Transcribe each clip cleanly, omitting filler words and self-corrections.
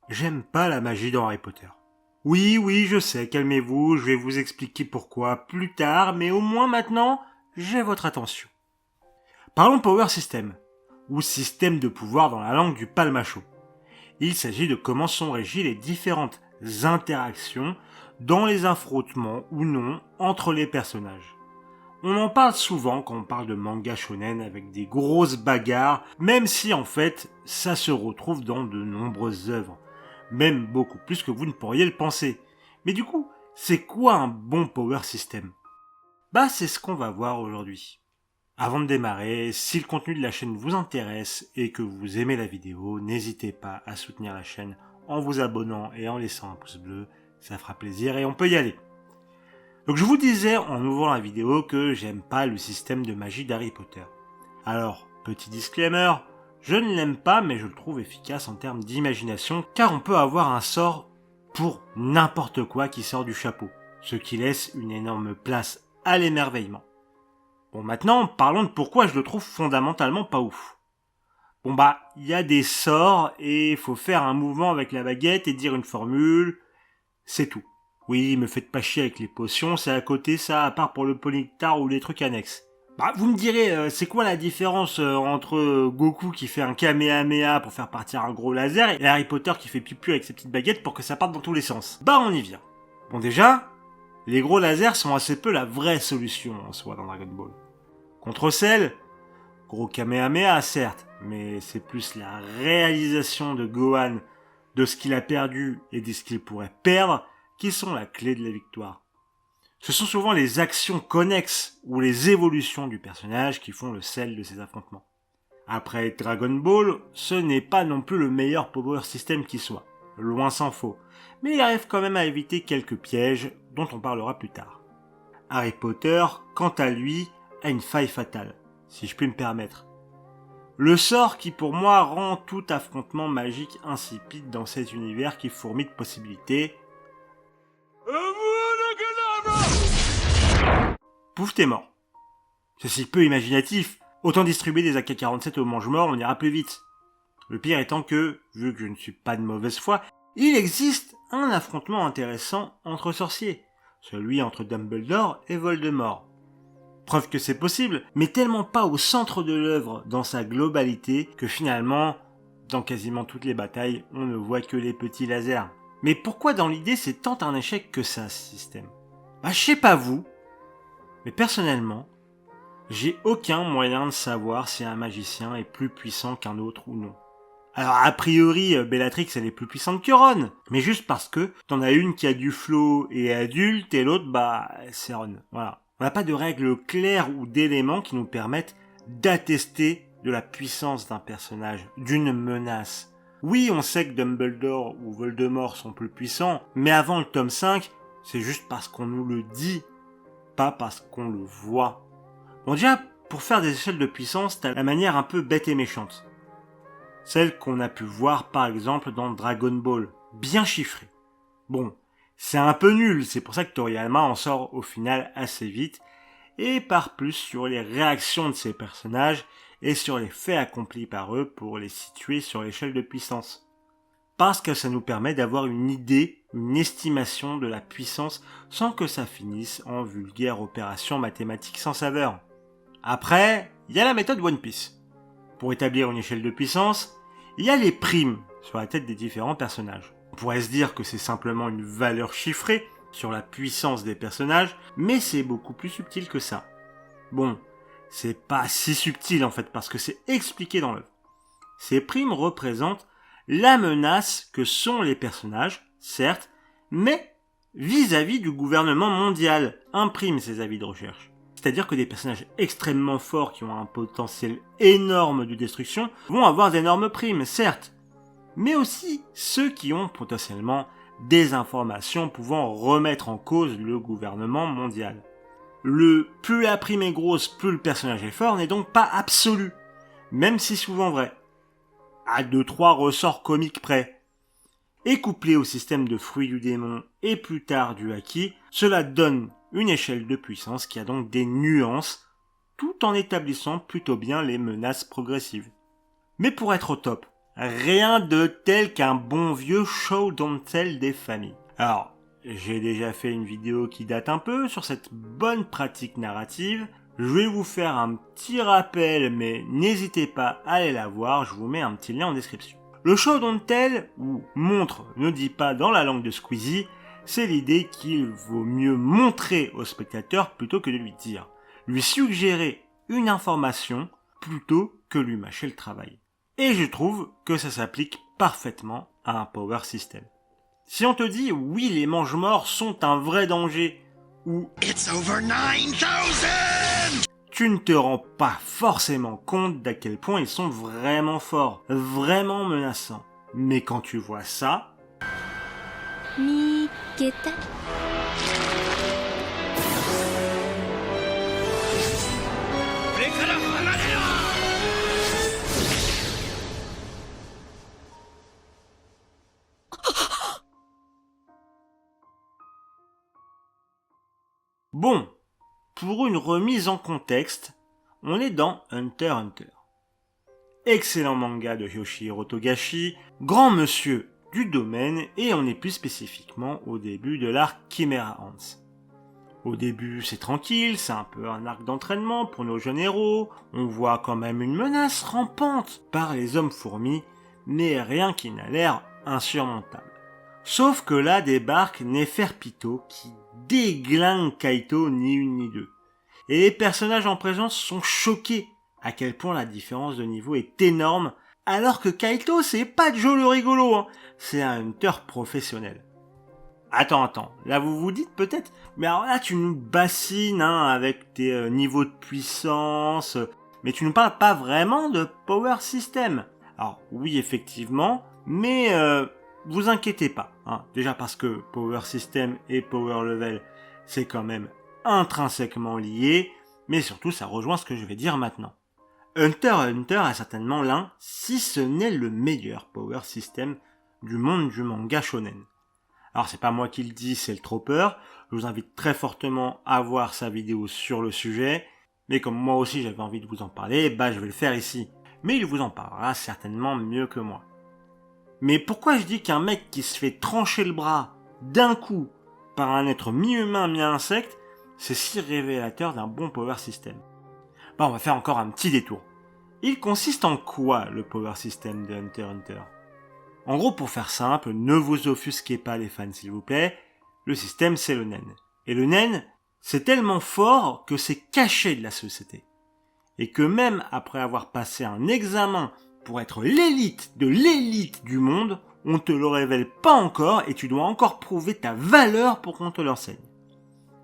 J'aime pas la magie dans Harry Potter. Oui, je sais, calmez-vous, je vais vous expliquer pourquoi plus tard, mais au moins maintenant, j'ai votre attention. Parlons Power System, ou système de pouvoir dans la langue du palmacho. Il s'agit de comment sont régies les différentes interactions dans les affrontements ou non entre les personnages. On en parle souvent quand on parle de manga shonen avec des grosses bagarres, même si en fait ça se retrouve dans de nombreuses œuvres, même beaucoup plus que vous ne pourriez le penser. Mais du coup, c'est quoi un bon power system ? C'est ce qu'on va voir aujourd'hui. Avant de démarrer, si le contenu de la chaîne vous intéresse et que vous aimez la vidéo, n'hésitez pas à soutenir la chaîne en vous abonnant et en laissant un pouce bleu, ça fera plaisir et on peut y aller. Donc je vous disais en ouvrant la vidéo que j'aime pas le système de magie d'Harry Potter. Alors, petit disclaimer, je ne l'aime pas mais je le trouve efficace en termes d'imagination car on peut avoir un sort pour n'importe quoi qui sort du chapeau, ce qui laisse une énorme place à l'émerveillement. Bon maintenant, parlons de pourquoi je le trouve fondamentalement pas ouf. Il y a des sorts et faut faire un mouvement avec la baguette et dire une formule, c'est tout. Oui, me faites pas chier avec les potions, c'est à côté ça, à part pour le polynectar ou les trucs annexes. Vous me direz, c'est quoi la différence entre Goku qui fait un Kamehameha pour faire partir un gros laser et Harry Potter qui fait pipi avec ses petites baguettes pour que ça parte dans tous les sens ? On y vient. Bon déjà, les gros lasers sont assez peu la vraie solution en soi dans Dragon Ball. Contre celle, gros Kamehameha certes, mais c'est plus la réalisation de Gohan de ce qu'il a perdu et de ce qu'il pourrait perdre qui sont la clé de la victoire. Ce sont souvent les actions connexes ou les évolutions du personnage qui font le sel de ces affrontements. Après Dragon Ball, ce n'est pas non plus le meilleur power system qui soit, loin s'en faut, mais il arrive quand même à éviter quelques pièges dont on parlera plus tard. Harry Potter, quant à lui, a une faille fatale, si je puis me permettre. Le sort qui pour moi rend tout affrontement magique insipide dans cet univers qui fourmille de possibilités. Pouf, t'es mort. C'est si peu imaginatif, autant distribuer des AK-47 au mange-mort, on ira plus vite. Le pire étant que, vu que je ne suis pas de mauvaise foi, il existe un affrontement intéressant entre sorciers, celui entre Dumbledore et Voldemort. Preuve que c'est possible, mais tellement pas au centre de l'œuvre dans sa globalité que finalement, dans quasiment toutes les batailles, on ne voit que les petits lasers. Mais pourquoi dans l'idée c'est tant un échec que ça, ce système ? Je sais pas vous, mais personnellement, j'ai aucun moyen de savoir si un magicien est plus puissant qu'un autre ou non. Alors a priori, Bellatrix elle est plus puissante que Ron, mais juste parce que t'en as une qui a du flow et est adulte et l'autre c'est Ron, voilà. On n'a pas de règles claires ou d'éléments qui nous permettent d'attester de la puissance d'un personnage, d'une menace. Oui, on sait que Dumbledore ou Voldemort sont plus puissants, mais avant le tome 5, c'est juste parce qu'on nous le dit, pas parce qu'on le voit. Bon déjà, pour faire des échelles de puissance, t'as la manière un peu bête et méchante. Celle qu'on a pu voir par exemple dans Dragon Ball, bien chiffrée. Bon, c'est un peu nul, c'est pour ça que Toriyama en sort au final assez vite, et part plus sur les réactions de ces personnages et sur les faits accomplis par eux pour les situer sur l'échelle de puissance. Parce que ça nous permet d'avoir une idée, une estimation de la puissance sans que ça finisse en vulgaire opération mathématique sans saveur. Après, il y a la méthode One Piece. Pour établir une échelle de puissance, il y a les primes sur la tête des différents personnages. On pourrait se dire que c'est simplement une valeur chiffrée sur la puissance des personnages, mais c'est beaucoup plus subtil que ça. Bon, c'est pas si subtil en fait, parce que c'est expliqué dans l'œuvre. Ces primes représentent la menace que sont les personnages, certes, mais vis-à-vis du gouvernement mondial, imprime ces avis de recherche. C'est-à-dire que des personnages extrêmement forts qui ont un potentiel énorme de destruction vont avoir d'énormes primes, certes, mais aussi ceux qui ont potentiellement des informations pouvant remettre en cause le gouvernement mondial. Le plus la prime est grosse, plus le personnage est fort n'est donc pas absolu, même si souvent vrai. À 2-3 ressorts comiques près. Et couplé au système de fruits du démon et plus tard du haki, cela donne une échelle de puissance qui a donc des nuances, tout en établissant plutôt bien les menaces progressives. Mais pour être au top, Rien de tel qu'un bon vieux show don't tell des familles. Alors, j'ai déjà fait une vidéo qui date un peu sur cette bonne pratique narrative. Je vais vous faire un petit rappel, mais n'hésitez pas à aller la voir, je vous mets un petit lien en description. Le show don't tell, ou montre ne dit pas dans la langue de Squeezie, c'est l'idée qu'il vaut mieux montrer au spectateur plutôt que de lui dire. Lui suggérer une information plutôt que lui mâcher le travail. Et je trouve que ça s'applique parfaitement à un power system. Si on te dit oui, les mange-morts sont un vrai danger, ou It's over 9000! tu ne te rends pas forcément compte d'à quel point ils sont vraiment forts, vraiment menaçants. Mais quand tu vois ça, 見っけた 俺から離れろ！ bon, pour une remise en contexte, on est dans Hunter x Hunter. Excellent manga de Yoshihiro Togashi, grand monsieur du domaine, et on est plus spécifiquement au début de l'arc Chimera Ants. Au début, c'est tranquille, c'est un peu un arc d'entraînement pour nos jeunes héros, on voit quand même une menace rampante par les hommes fourmis, mais rien qui n'a l'air insurmontable. Sauf que là débarque Neferpito qui déglingue Kaito ni une ni deux. Et les personnages en présence sont choqués à quel point la différence de niveau est énorme, alors que Kaito c'est pas Joe le rigolo, hein. C'est un hunter professionnel. Attends, là vous vous dites peut-être, mais alors là tu nous bassines avec tes niveaux de puissance, mais tu nous parles pas vraiment de power system. Alors oui effectivement, mais vous inquiétez pas, déjà parce que power system et power level c'est quand même intrinsèquement lié, mais surtout ça rejoint ce que je vais dire maintenant. Hunter x Hunter a certainement l'un, si ce n'est le meilleur power system du monde du manga shonen. Alors c'est pas moi qui le dis, c'est le Tropper. Je vous invite très fortement à voir sa vidéo sur le sujet. Mais comme moi aussi j'avais envie de vous en parler, je vais le faire ici. Mais il vous en parlera certainement mieux que moi. Mais pourquoi je dis qu'un mec qui se fait trancher le bras d'un coup par un être mi-humain mi-insecte, c'est si révélateur d'un bon power system? On va faire encore un petit détour. Il consiste en quoi le power system de Hunter x Hunter? En gros, pour faire simple, ne vous offusquez pas les fans s'il vous plaît, le système c'est le nen. Et le nen, c'est tellement fort que c'est caché de la société. Et que même après avoir passé un examen pour être l'élite de l'élite du monde, on te le révèle pas encore et tu dois encore prouver ta valeur pour qu'on te l'enseigne.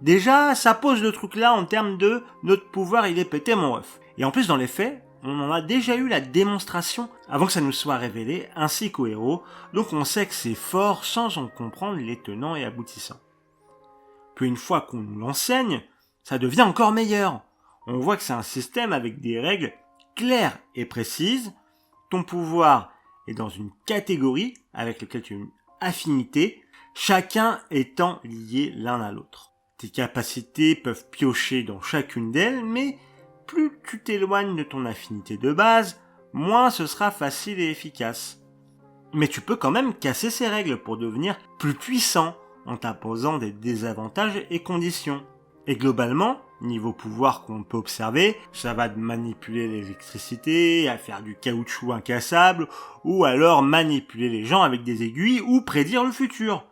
Déjà, ça pose le truc là en termes de notre pouvoir il est pété mon ref. Et en plus dans les faits, on en a déjà eu la démonstration avant que ça nous soit révélé, ainsi qu'au héros, donc on sait que c'est fort sans en comprendre les tenants et aboutissants. Puis une fois qu'on nous l'enseigne, ça devient encore meilleur. On voit que c'est un système avec des règles claires et précises, ton pouvoir est dans une catégorie avec laquelle tu as une affinité, chacun étant lié l'un à l'autre. Tes capacités peuvent piocher dans chacune d'elles, mais plus tu t'éloignes de ton affinité de base, moins ce sera facile et efficace. Mais tu peux quand même casser ces règles pour devenir plus puissant en t'imposant des désavantages et conditions. Et globalement, niveau pouvoir qu'on peut observer, ça va de manipuler l'électricité, à faire du caoutchouc incassable, ou alors manipuler les gens avec des aiguilles ou prédire le futur.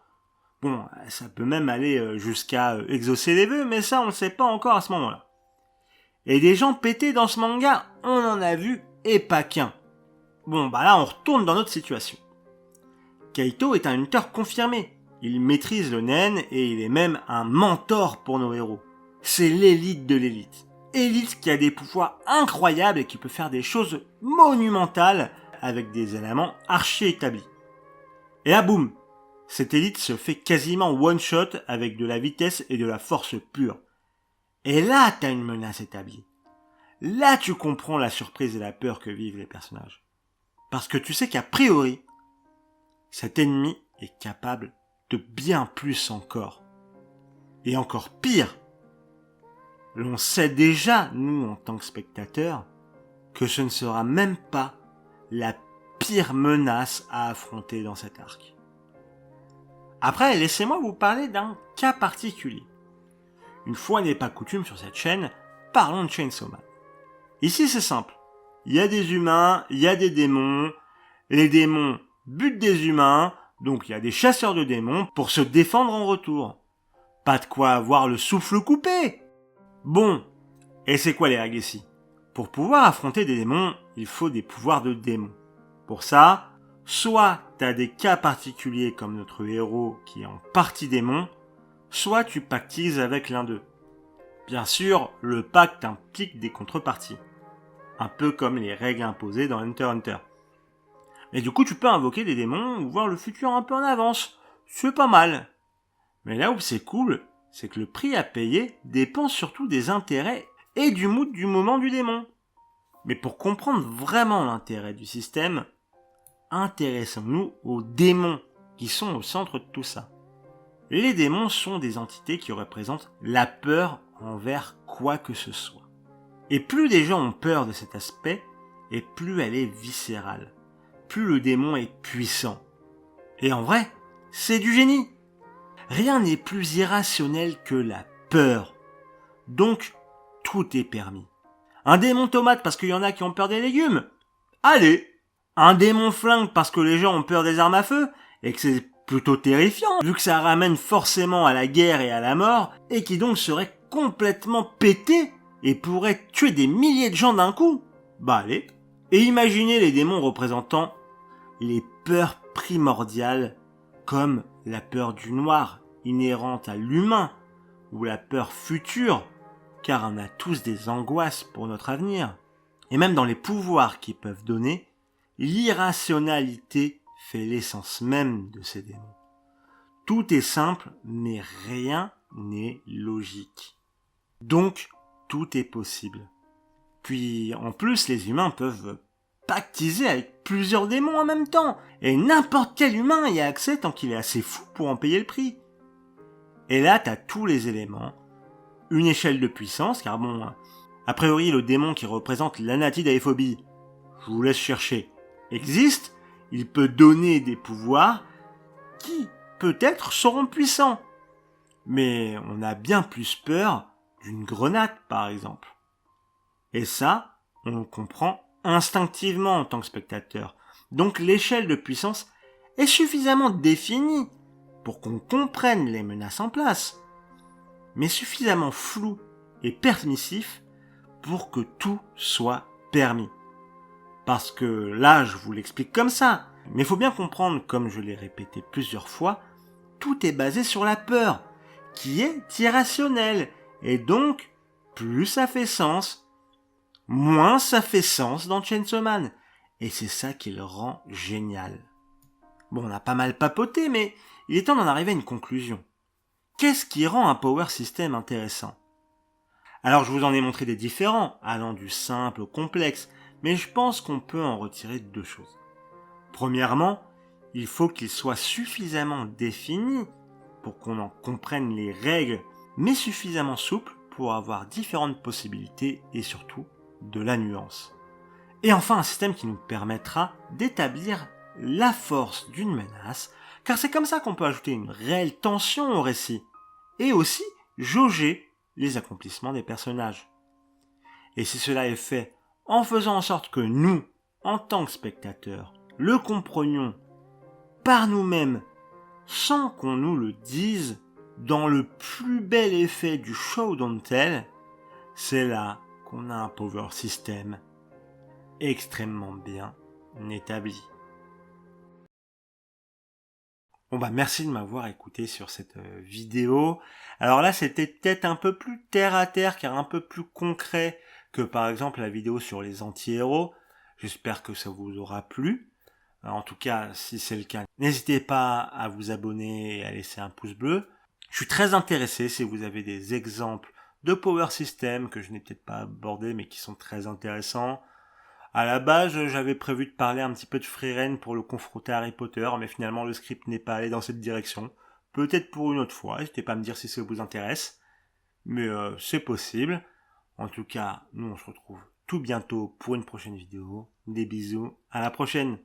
Bon, ça peut même aller jusqu'à exaucer les vœux, mais ça on ne sait pas encore à ce moment-là. Et des gens pétés dans ce manga, on en a vu et pas qu'un. Bon, là on retourne dans notre situation. Kaito est un hunter confirmé. Il maîtrise le nen et il est même un mentor pour nos héros. C'est l'élite de l'élite. Élite qui a des pouvoirs incroyables et qui peut faire des choses monumentales avec des éléments archi établis. Et là, boum, cette élite se fait quasiment one-shot avec de la vitesse et de la force pure. Et là, t'as une menace établie. Là, tu comprends la surprise et la peur que vivent les personnages. Parce que tu sais qu'a priori, cet ennemi est capable de bien plus encore. Et encore pire, l'on sait déjà, nous en tant que spectateurs, que ce ne sera même pas la pires menaces à affronter dans cet arc. Après, laissez-moi vous parler d'un cas particulier. Une fois n'est pas coutume sur cette chaîne, parlons de Chainsaw Man. Ici c'est simple, il y a des humains, il y a des démons, les démons butent des humains, donc il y a des chasseurs de démons pour se défendre en retour. Pas de quoi avoir le souffle coupé. Bon, et c'est quoi les règles ici ? Pour pouvoir affronter des démons, il faut des pouvoirs de démons. Pour ça, soit t'as des cas particuliers comme notre héros qui est en partie démon, soit tu pactises avec l'un d'eux. Bien sûr, le pacte implique des contreparties. Un peu comme les règles imposées dans Hunter x Hunter. Mais du coup, tu peux invoquer des démons ou voir le futur un peu en avance. C'est pas mal. Mais là où c'est cool, c'est que le prix à payer dépend surtout des intérêts et du mood du moment du démon. Mais pour comprendre vraiment l'intérêt du système, intéressons-nous aux démons qui sont au centre de tout ça. Les démons sont des entités qui représentent la peur envers quoi que ce soit. Et plus des gens ont peur de cet aspect, et plus elle est viscérale. Plus le démon est puissant. Et en vrai, c'est du génie. Rien n'est plus irrationnel que la peur. Donc, tout est permis. Un démon tomate parce qu'il y en a qui ont peur des légumes ? Allez. Un démon flingue parce que les gens ont peur des armes à feu et que c'est plutôt terrifiant, vu que ça ramène forcément à la guerre et à la mort, et qui donc serait complètement pété et pourrait tuer des milliers de gens d'un coup. Bah allez. Et imaginez les démons représentant les peurs primordiales, comme la peur du noir, inhérente à l'humain, ou la peur future, car on a tous des angoisses pour notre avenir. Et même dans les pouvoirs qu'ils peuvent donner, l'irrationalité fait l'essence même de ces démons. Tout est simple, mais rien n'est logique. Donc, tout est possible. Puis, en plus, les humains peuvent pactiser avec plusieurs démons en même temps. Et n'importe quel humain y a accès tant qu'il est assez fou pour en payer le prix. Et là, t'as tous les éléments. Une échelle de puissance, car bon, a priori, le démon qui représente l'anatidaephobie, je vous laisse chercher, existe. Il peut donner des pouvoirs qui, peut-être, seront puissants. Mais on a bien plus peur d'une grenade, par exemple. Et ça, on le comprend instinctivement en tant que spectateur. Donc l'échelle de puissance est suffisamment définie pour qu'on comprenne les menaces en place, mais suffisamment flou et permissif pour que tout soit permis. Parce que là, je vous l'explique comme ça, mais il faut bien comprendre, comme je l'ai répété plusieurs fois, tout est basé sur la peur, qui est irrationnelle, et donc, plus ça fait sens, moins ça fait sens dans Chainsaw Man, et c'est ça qui le rend génial. Bon, on a pas mal papoté, mais il est temps d'en arriver à une conclusion. Qu'est-ce qui rend un power system intéressant ? Alors je vous en ai montré des différents, allant du simple au complexe, mais je pense qu'on peut en retirer deux choses. Premièrement, il faut qu'il soit suffisamment défini pour qu'on en comprenne les règles, mais suffisamment souple pour avoir différentes possibilités et surtout de la nuance. Et enfin, un système qui nous permettra d'établir la force d'une menace, car c'est comme ça qu'on peut ajouter une réelle tension au récit, et aussi jauger les accomplissements des personnages. Et si cela est fait en faisant en sorte que nous, en tant que spectateurs, le comprenions par nous-mêmes, sans qu'on nous le dise, dans le plus bel effet du show don't tell, c'est là qu'on a un power system extrêmement bien établi. Bon bah merci de m'avoir écouté sur cette vidéo. Alors là c'était peut-être un peu plus terre à terre car un peu plus concret que par exemple la vidéo sur les anti-héros. J'espère que ça vous aura plu. En tout cas si c'est le cas, n'hésitez pas à vous abonner et à laisser un pouce bleu. Je suis très intéressé si vous avez des exemples de power system que je n'ai peut-être pas abordés mais qui sont très intéressants. À la base, j'avais prévu de parler un petit peu de Frieren pour le confronter à Harry Potter, mais finalement le script n'est pas allé dans cette direction. Peut-être pour une autre fois, n'hésitez pas à me dire si ça vous intéresse. Mais c'est possible. En tout cas, nous on se retrouve tout bientôt pour une prochaine vidéo. Des bisous, à la prochaine.